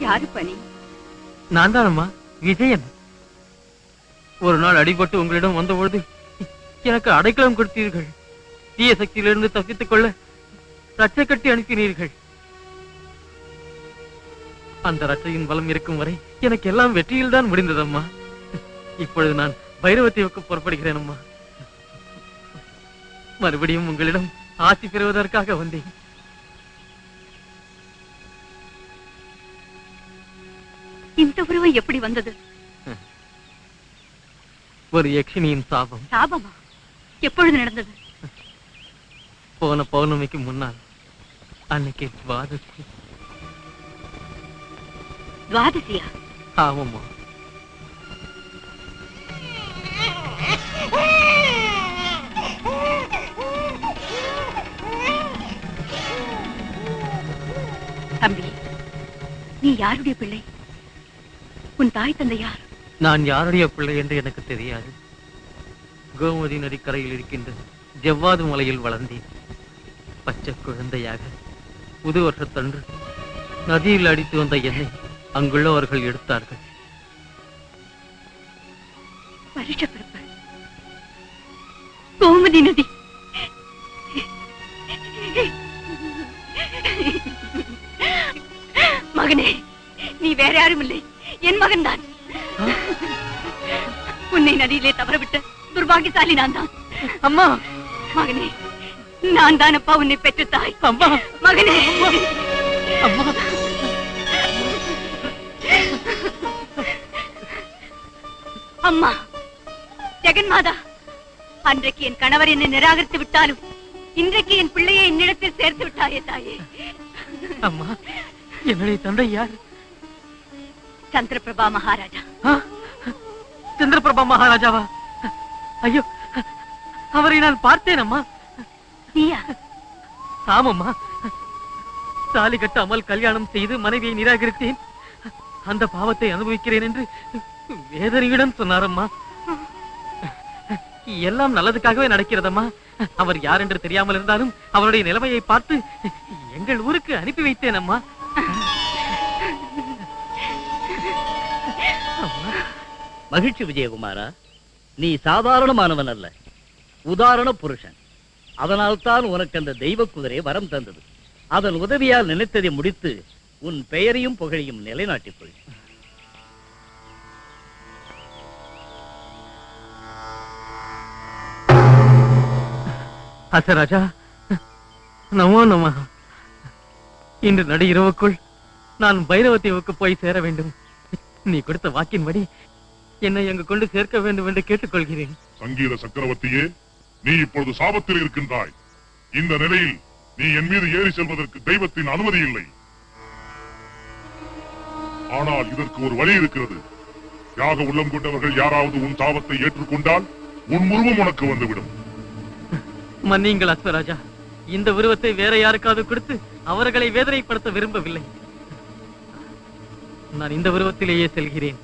யாரு பணி? நான் தானம்மா, விஜயன். ஒரு நாள் அடிபட்டு உங்களிடம் வந்தபொழுது எனக்கு அடைக்கலம் கொடுத்தீர்கள். தீய சக்தியிலிருந்து தப்பித்துக் கொள்ள ரட்சை கட்டி அனுப்பினீர்கள். அந்த ரட்சையின் பலம் இருக்கும் வரை எனக்கு எல்லாம் வெற்றியில் தான் முடிந்ததம்மா. இப்பொழுது நான் பைரவத்தீவுக்கு புறப்படுகிறேன் அம்மா. மறுபடியும் உங்களிடம் ஆசி பெறுவதற்காக வந்தேன். இந்த உருவம் எப்படி வந்தது? ஒரு யக்ஷினியின் சாபம். சாபமா? எப்பொழுது நடந்தது? போன பௌர்ணமிக்கு முன்னால். அன்னைக்கு துவாதசி. துவாதசியா? ஆமாம்மா. தம்பி, நீ யாருடைய பிள்ளை? உன் தாய் தந்தை யார்? நான் யாருடைய பிள்ளை என்று எனக்கு தெரியாது. கோமதி நதிக்கரையில் இருக்கின்ற ஜவ்வாது மலையில் வளர்ந்தேன். பச்சை குழந்தையாக புது வருஷத்தன்று நதியில் அடித்து வந்த என்னை அங்குள்ளவர்கள் எடுத்தார்கள். வருஷப்பிறப்பு, கோமதி நதி. மகனே, நீ வேற யாரும் இல்லை, என் மகன் தான். உன்னை நதியிலே தவறவிட்ட துர்பாகியசாலி நான் தான். அம்மா, மகனே, நான் தான் அப்பா உன்னை பெற்ற தாய். அம்மா, மகனே, அம்மா. அம்மா, ஜெகன்மாதா, அன்றைக்கு என் கணவர் என்னை நிராகரித்து விட்டாலும் இன்றைக்கு என் பிள்ளையை என்னிடத்தில் சேர்த்து விட்டாயே தாயே. அம்மா, என்னுடைய தந்தை யார்? சந்திரபிரபா மகாராஜா. சந்திரபிரபா மகாராஜாவா? ஐயோ, அவரை நான் பார்த்தேன் அம்மா. நீயா? ஆமம்மா. தாலி கட்டாமல் கல்யாணம் செய்து மனைவியை நிராகரித்தேன். அந்த பாவத்தை அனுபவிக்கிறேன் என்று வேதனையுடன் சொன்னாரம்மா. எல்லாம் நல்லதுக்காகவே நடக்கிறதம்மா. அவர் யார் என்று தெரியாமல் இருந்தாலும் அவருடைய நிலைமையை பார்த்து எங்கள் ஊருக்கு அனுப்பி வைத்தேன் அம்மா. மகிழ்ச்சி விஜயகுமாரா, நீ சாதாரணமானவன் அல்ல, உதாரண புருஷன். அதனால்தான் உனக்கு அந்த தெய்வ குதிரை வரம் தந்தது. அதன் உதவியால் நினைத்ததை முடித்து உன் பெயரையும் புகழையும் நிலைநாட்டிக் கொள். அசராஜா, நமோ நம. இன்று நடு இரவுக்குள் நான் பைரவத்தீவுக்கு போய் சேர வேண்டும். நீ கொடுத்த வாக்கின்படி என்னை அங்கு கொண்டு சேர்க்க வேண்டும் என்று கேட்டுக்கொள்கிறேன். சங்கீத சக்கரவர்த்தியே, நீ இப்பொழுது சாபத்தில் இருக்கின்றாய். இந்த நிலையில் நீ என் மீது ஏறி செல்வதற்கு தெய்வத்தின் அனுமதி இல்லை. ஆனால் இதற்கு ஒரு வழி இருக்கிறது. யாக உள்ளம் கொண்டவர்கள் யாராவது உன் சாபத்தை ஏற்றுக்கொண்டால் உன் உருவம் உனக்கு வந்துவிடும். மன்னியுங்கள் அஸ்வராஜா, இந்த உருவத்தை வேற யாருக்காவது கொடுத்து அவர்களை வேதனைப்படுத்த விரும்பவில்லை. நான் இந்த உருவத்திலேயே செல்கிறேன்.